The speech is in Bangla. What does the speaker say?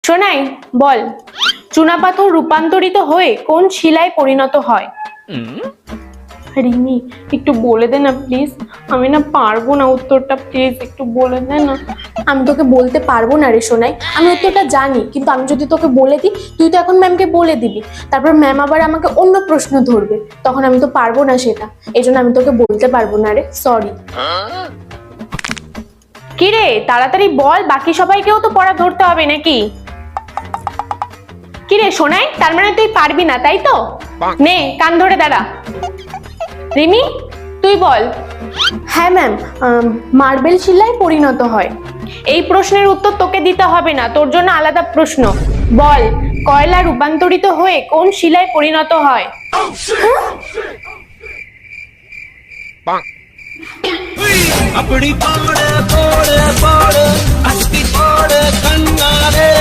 শোনাই বল, চুনাপাথর রূপান্তরিত হয়ে কোন শিলায় পরিণত হয়? রিমি একটু বলে দে না প্লিজ, আমি না পারবো না উত্তরটা, প্লিজ একটু বলে দে না। আমি তোকে বলতে পারবো না রে সোনাই, আমি উত্তরটা জানি, কিন্তু আমি যদি তোকে বলে দিই তুই তো এখন ম্যামকে বলে দিবি, তারপর ম্যাম আবার আমাকে অন্য প্রশ্ন ধরবে, তখন আমি তো পারবো না সেটা, এই জন্য আমি তোকে বলতে পারবো না রে, সরি। কি রে তাড়াতাড়ি বল, বাকি সবাইকেও তো পড়া ধরতে হবে নাকি? কি রে সোনাই, তার মানে তুই পারবি না তাই তো? নে কান ধরে দাঁড়া। রিমি তুই বল। হ্যাঁ ম্যাম, মার্বেল শিলায় পরিণত হয়। এই প্রশ্নের উত্তর তোকে দিতে হবে না, তোর জন্য আলাদা প্রশ্ন। বল, কয়লা রূপান্তরিত হয়ে কোন শিলায় পরিণত হয়? अपनी पाड़ पाड़ पाड़ अस्ती पाड़ कन्ना रे।